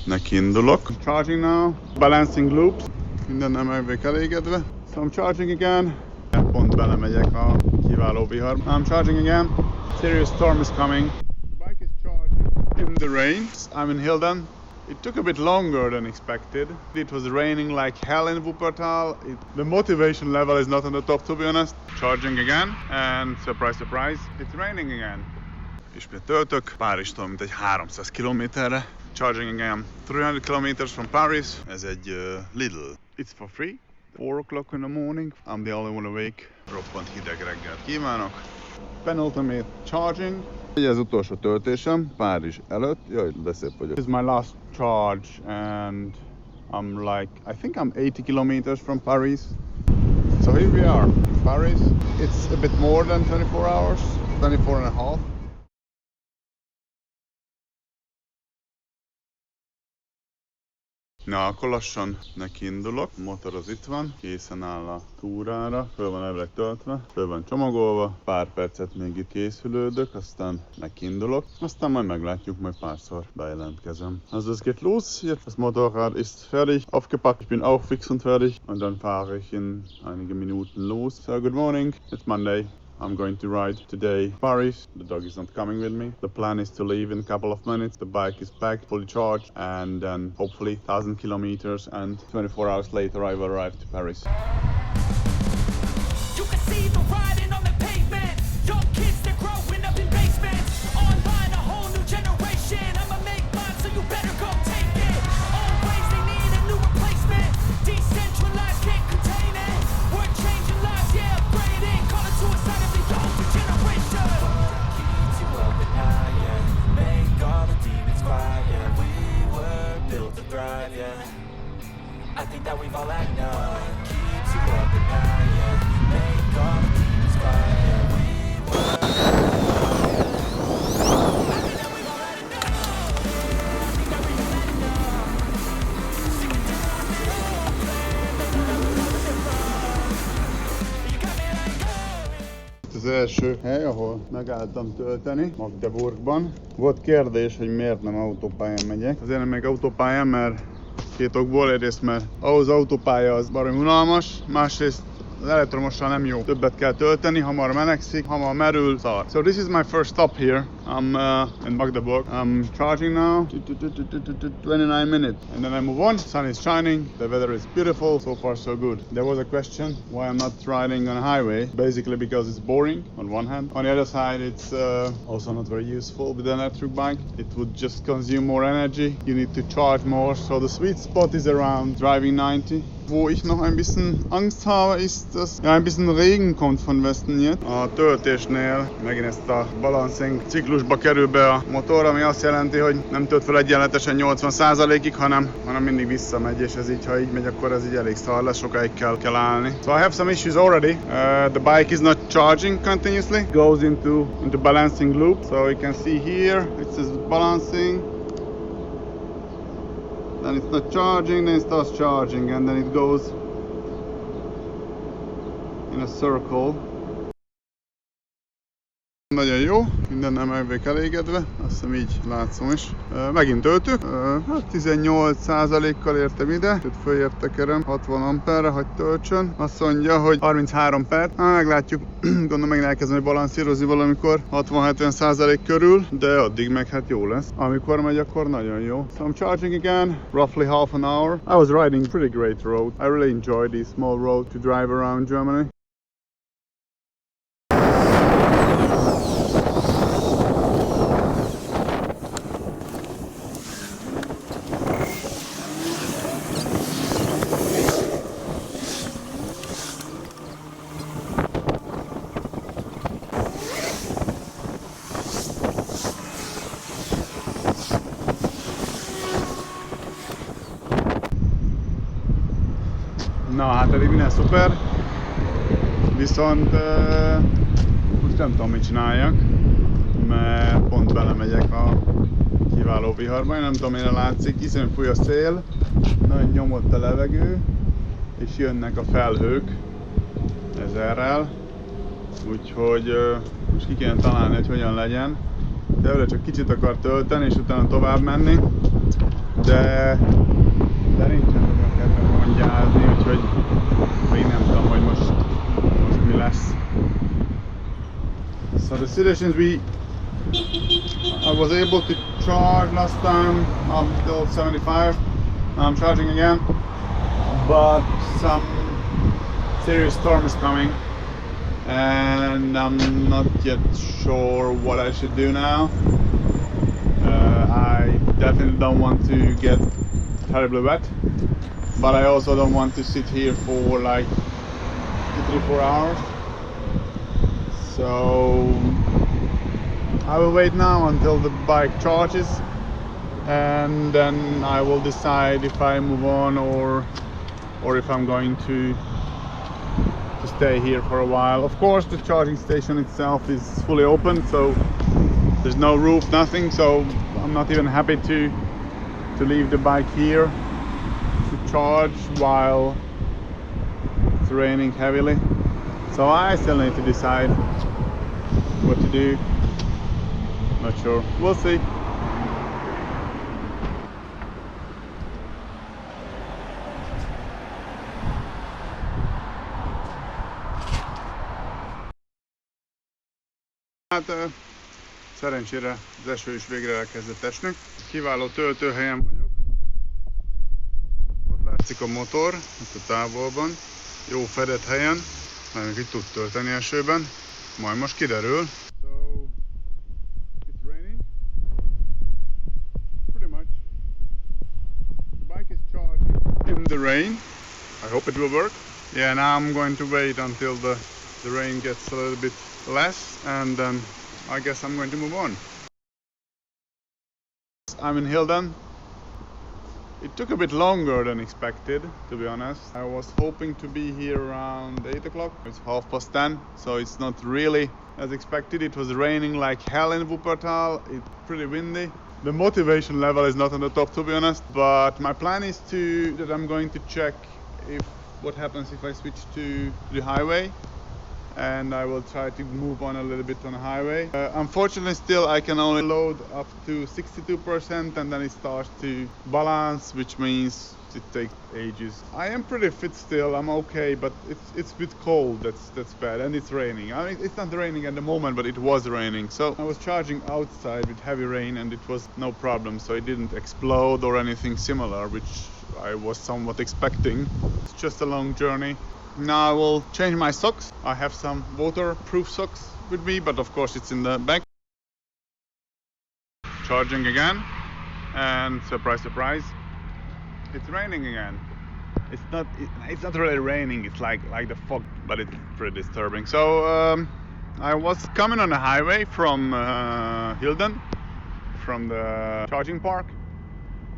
neki indulok. Charging now, balancing loops, minden nem elvég elégedve. So I'm charging again. Pont belemegyek a kiváló vihar. I'm charging again. Serious storm is coming. The bike is charging in the rain. I'm in Hilden. It took a bit longer than expected. It was raining like hell in Wuppertal. The motivation level is not on the top, to be honest. Charging again, and surprise, surprise, it's raining again. Ismét töltök, Párizstól mintegy 300 kilométerre. Charging again, 300 kilometers from Paris. Ez egy Lidl. It's for free. 4 o'clock in the morning. I'm the only one awake. Roppant hideg reggelt kívánok. Penultimate charging. Ez az utolsó töltésem Párizs előtt. Jaj, de szép vagyok. This is my last charge and I'm like, I think I'm 80 kilometers from Paris. So here we are, Paris. It's a bit more than 24 hours, 24 and a half. Na, akkor lassan nekiindulok. A motor az itt van, készen áll a túrára, föl van elvileg töltve, föl van csomagolva, pár percet még itt készülődök, aztán nekiindulok, aztán majd meglátjuk, majd párszor bejelentkezem. Also es geht los, jetzt das Motorrad ist fertig, aufgepackt, ich bin auch fix und fertig und dann fahre ich in einige Minuten los. So good morning, it's Monday. I'm going to ride today Paris. The dog is not coming with me. The plan is to leave in a couple of minutes. The bike is packed, fully charged, and then hopefully 1,000 kilometers and 24 hours later I will arrive to Paris. You can see the riding on the pavement. Young kids, they're growing up in basements. Online, a whole new generation. I'ma make mine, so you better go take it. Always they need a new replacement. Decentralized, can't contain it. We're changing lives, yeah, upgrading. Call it suicide of the younger generation. Keeps you up at night, yeah. Make all the demons quiet, yeah. We were built to thrive, yeah. I think that we've all had enough. Keeps you up at night, yeah. Make all the demons quiet, yeah. We were built to thrive, yeah. I think that we've all had enough. I think that we've all had enough. See me down on the old plan. That's what I'm living from. You got me like, oh. Az első hely, ahol megálltam tölteni, Magdeburgban. Volt kérdés, hogy miért nem autópályán megyek. Azért nem megyek autópályán, mert két okból, egyrészt mert ahhoz autópálya az baromi unalmas, másrészt az elektromossal nem jó. Többet kell tölteni, hamar melegszik, hamar merül, szar. So this is my first stop here. I'm in Magdeburg. I'm charging now. 29 minutes. And then I move on. Sun is shining. The weather is beautiful. So far so good. There was a question why I'm not riding on a highway. Basically because it's boring on one hand. On the other side it's also not very useful with an electric bike. It would just consume more energy. You need to charge more. So the sweet spot is around driving 90. Wo ich noch ein bisschen Angst habe, ist, dass ein bisschen Regen kommt von Westen jetzt. A töltésnél megint ezt a balancing ciklusba kerül be a motor, ami azt jelenti, hogy nem tölt fel egyenletesen 80%-ig, hanem mindig visszamegy, és ez így, ha így megy, akkor ez így elég szar lesz, sokáig kell állni. So I have some issues already. The bike is not charging continuously. It goes into balancing loop. So you can see here, it says balancing. Then it's not charging, then it starts charging, and then it goes in a circle. Nagyon jó, minden nem elvég elégedve, azt hiszem így látszom is. Megint töltük, hát 18%-kal értem ide, tehát fölértekerem 60 amperre, hogy töltsön. Azt mondja, hogy 33 perc, meglátjuk, gondolom megint elkezdem balanszírozni valamikor 60-70% körül, de addig meg hát jó lesz. Amikor megy, akkor nagyon jó. So I'm charging again, roughly half an hour. I was riding pretty great road. I really enjoy these small roads to drive around Germany. Na hát eddig minden szuper, viszont most nem tudom mit csináljak, mert pont belemegyek a kiváló viharba, én nem tudom mire látszik, hiszen fúj a szél, nagyon nyomott a levegő, és jönnek a felhők ezerrel, úgyhogy most ki kéne találni, hogy hogyan legyen. De előre csak kicsit akar tölteni, és utána tovább menni. de nincsen nagyon kedvem mondjázni, úgyhogy még nem tudom, hogy most mi lesz. So the situation is I was able to charge last time up till 75. Now I'm charging again, but some serious storm is coming and I'm not yet sure what I should do now. I definitely don't want to get terribly wet, but I also don't want to sit here for like 3-4 hours. So I will wait now until the bike charges and then I will decide if I move on or if I'm going to stay here for a while. Of course the charging station itself is fully open, so there's no roof, nothing, so I'm not even happy to leave the bike here to charge while it's raining heavily. So I still need to decide what to do. Not sure. We'll see. Hát szerencsére az eső is végre elkezdett esni. Kiváló töltőhelyen vagyok. Ott látszik a motor, itt a távolban. Jó fedett helyen, mert még itt tud tölteni esőben. Majd most kiderül. So, it's raining. Pretty much. The bike is charging in the rain. I hope it will work. Yeah, now I'm going to wait until the rain gets a little bit less and then I guess I'm going to move on. I'm in Hilden. It took a bit longer than expected, to be honest. I was hoping to be here around 8 o'clock. It's 10:30, so it's not really as expected. It was raining like hell in Wuppertal. It's pretty windy. The motivation level is not on the top, to be honest, but my plan is that I'm going to check what happens if I switch to the highway, and I will try to move on a little bit on the highway. Unfortunately still I can only load up to 62% and then it starts to balance, which means it takes ages. I am pretty fit still, I'm okay, but it's a bit cold, that's bad, and it's raining. I mean, it's not raining at the moment, but it was raining. So I was charging outside with heavy rain and it was no problem, so it didn't explode or anything similar, which I was somewhat expecting. It's just a long journey. Now I will change my socks. I have some waterproof socks with me, but of course it's in the back. Charging again, and surprise, surprise, it's raining again. It's not really raining. It's like the fog, but it's pretty disturbing. So I was coming on the highway from Hilden, from the charging park.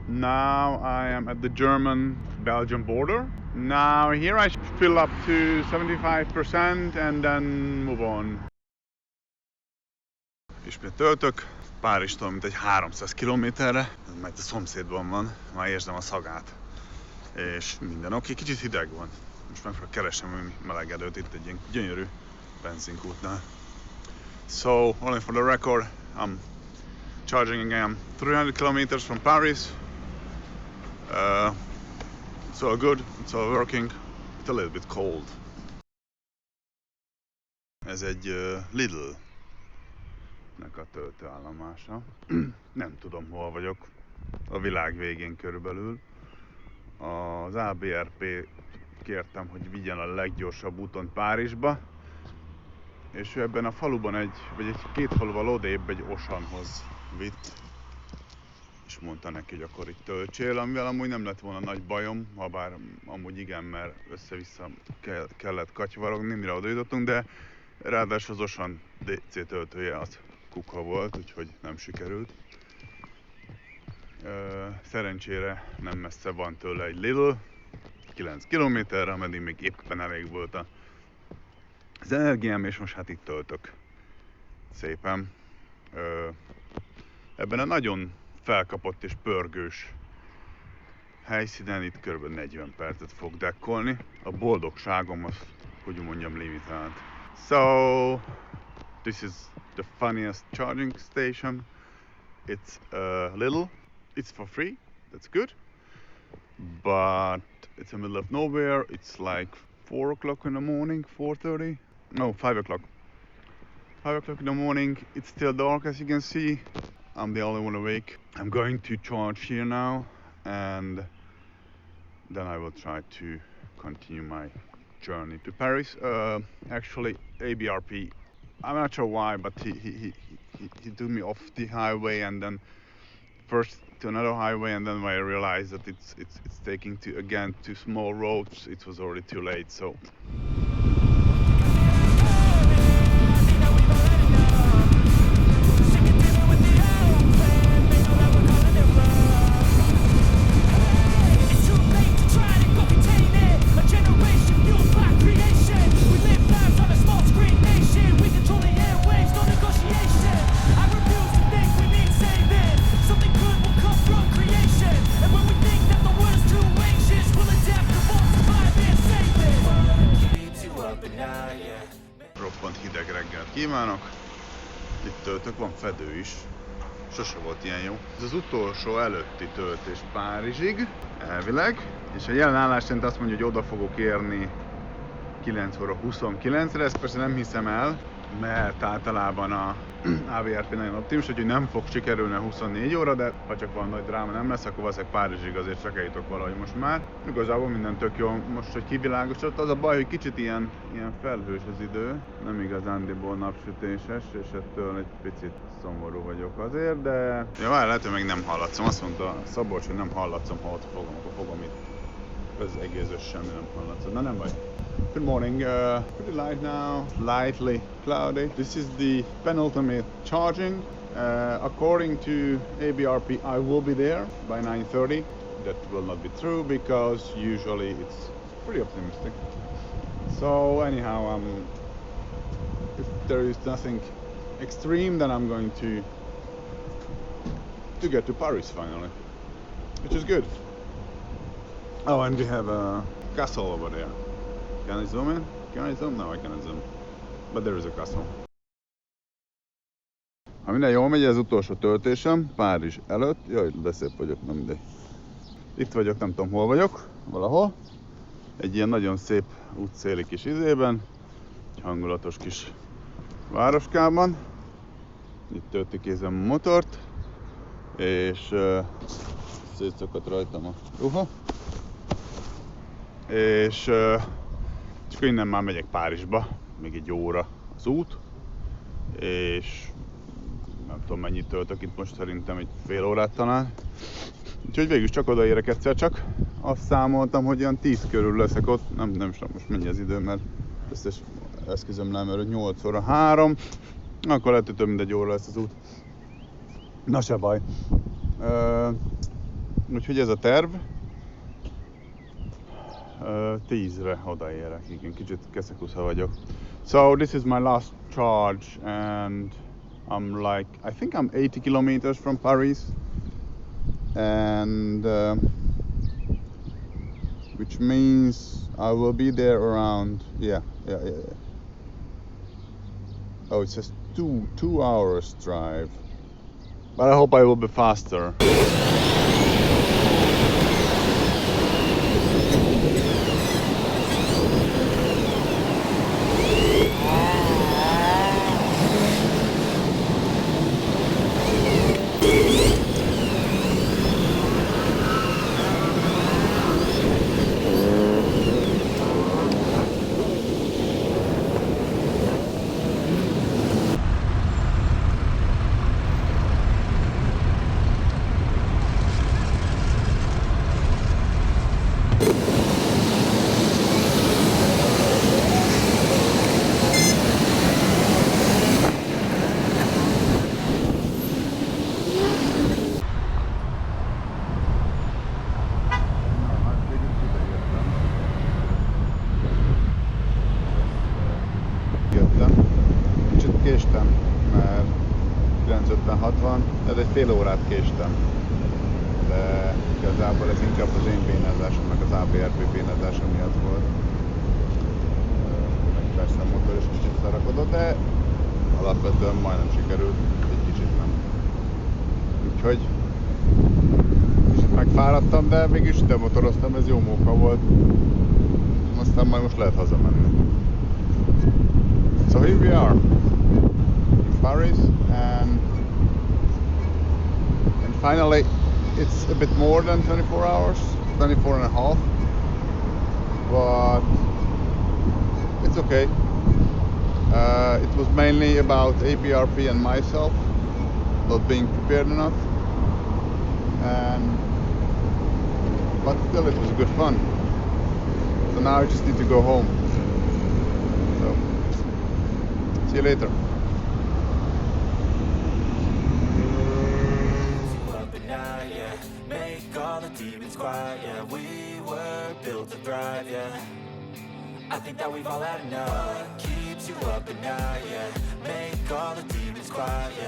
Now I am at the German-Belgian border. Now here I fill up to 75% and then move on. Ismét töltök, Párizstól mintegy 300 kilométerre, ez majd a szomszédban van, már érzem a szagát. És minden oké, kicsit hideg van. Most meg fogok keresni melegedőt itt egy ilyen gyönyörű benzinkútnál. So, only for the record, I'm charging again 300 kilometers from Paris. It's all good, it's all working. It's a little bit cold. Ez egy Lidl-nek a töltőállomása. Nem tudom, hol vagyok. A világ végén körülbelül. Az ABRP kértem, hogy vigyen a leggyorsabb úton Párizsba. És ő ebben a faluban két faluval odébb egy Osanhoz vitt. És mondta neki, hogy akkor itt töltsél, amivel amúgy nem lett volna nagy bajom, habár amúgy igen, mert össze-vissza kellett katyvarogni, mire oda jutottunk, de ráadásul az Osan DC töltője az kuka volt, úgyhogy nem sikerült. Szerencsére nem messze van tőle egy Lidl, 9 kilométerre, ameddig még éppen elég volt az energiám, és most hát itt töltök szépen. Ebben a nagyon felkapott és pörgős helyszínen itt kb. 40 percet fog dekkolni. A boldogságom az, hogy mondjam, limitált. So, this is the funniest charging station. It's little, it's for free, that's good. But it's the middle of nowhere. It's like 4 o'clock in the morning, 4:30. No, 5 o'clock. 5 o'clock in the morning. It's still dark, as you can see. I'm the only one awake. I'm going to charge here now, and then I will try to continue my journey to Paris. Actually, ABRP. I'm not sure why, but he took me off the highway and then first to another highway, and then when I realized that it's taking to small roads, it was already too late. So. Roppant hideg reggelt kívánok. Itt töltök, van fedő is. Sose volt ilyen jó. Ez az utolsó előtti töltés Párizsig, elvileg. És a jelen állás szerint azt mondja, hogy oda fogok érni 9 óra 29-re. Ezt persze nem hiszem el, mert általában a AVRP nagyon optimis, úgyhogy nem fog sikerülni a 24 óra, de ha csak van nagy dráma nem lesz, akkor valószínűleg Párizsig azért csak eljutok valahogy most már. Igazából minden tök jó, most hogy kivilágosodott, az a baj, hogy kicsit ilyen felhős az idő, nem igazándiból napsütéses, és ettől egy picit szomorú vagyok azért, de... Ja, várj, lehet, hogy még nem hallatszom, azt mondta Szabolcs, hogy nem hallatszom, ha ott fogom, akkor fogom itt. Ez egész semmi nem hallatszom, na nem baj. Good morning, pretty light now, lightly cloudy. This is the penultimate charging. According to ABRP, I will be there by 9:30. That will not be true because usually it's pretty optimistic. So anyhow, if there is nothing extreme, then I'm going to get to Paris finally, which is good. Oh, and we have a castle over there. Can I zoom in? Can I zoom? No, I cannot zoom. But there is a castle. Ha minden jól megy, ez utolsó töltésem Párizs előtt. Jaj, de szép vagyok, nem mindegy. Itt vagyok, nem tudom hol vagyok, valahol. Egy ilyen nagyon szép útszéli kis izében. Egy hangulatos kis városkában. Itt tölti kézem a motort. És szétszakadt rajtam a ruha. És csak innen már megyek Párizsba, még egy óra az út, és nem tudom mennyit töltök itt most, szerintem egy fél órát talán. Úgyhogy végül csak odaérek egyszer csak. Azt számoltam, hogy olyan 10 körül leszek ott, nem tudom most mennyi az idő, mert összes eszközöm nem erő, 8 óra 3, akkor lehet, hogy több mint egy óra lesz az út. Na se baj. Úgyhogy ez a terv. 10-re odaérek, igen, kicsit keszekusza vagyok. So this is my last charge and I think I'm 80 kilometers from Paris, and which means I will be there around, yeah. Oh, it says 2 hours drive, but I hope I will be faster. Késtem, mert 9:50-60, tehát egy fél órát késtem. De igazából ez inkább az én bénázásom, meg az ABRP bénázása miatt volt. Meg persze a motor is kicsit szarakodott, de alapvetően majdnem sikerült, egy kicsit nem. Úgyhogy kicsit fáradtam, de mégis ide motoroztam, ez jó móka volt. Aztán majd most lehet hazamenni. So here we are in Paris, and finally it's a bit more than 24 hours, 24 and a half, but it's okay. It was mainly about APRP and myself not being prepared enough, but still it was good fun. So now I just need to go home. So see you later. Up at night, yeah. Make all the demons quiet, yeah. We were built to thrive, yeah. I think that we've all had enough. Keeps you up at night, yeah. Make all the demons quiet, yeah.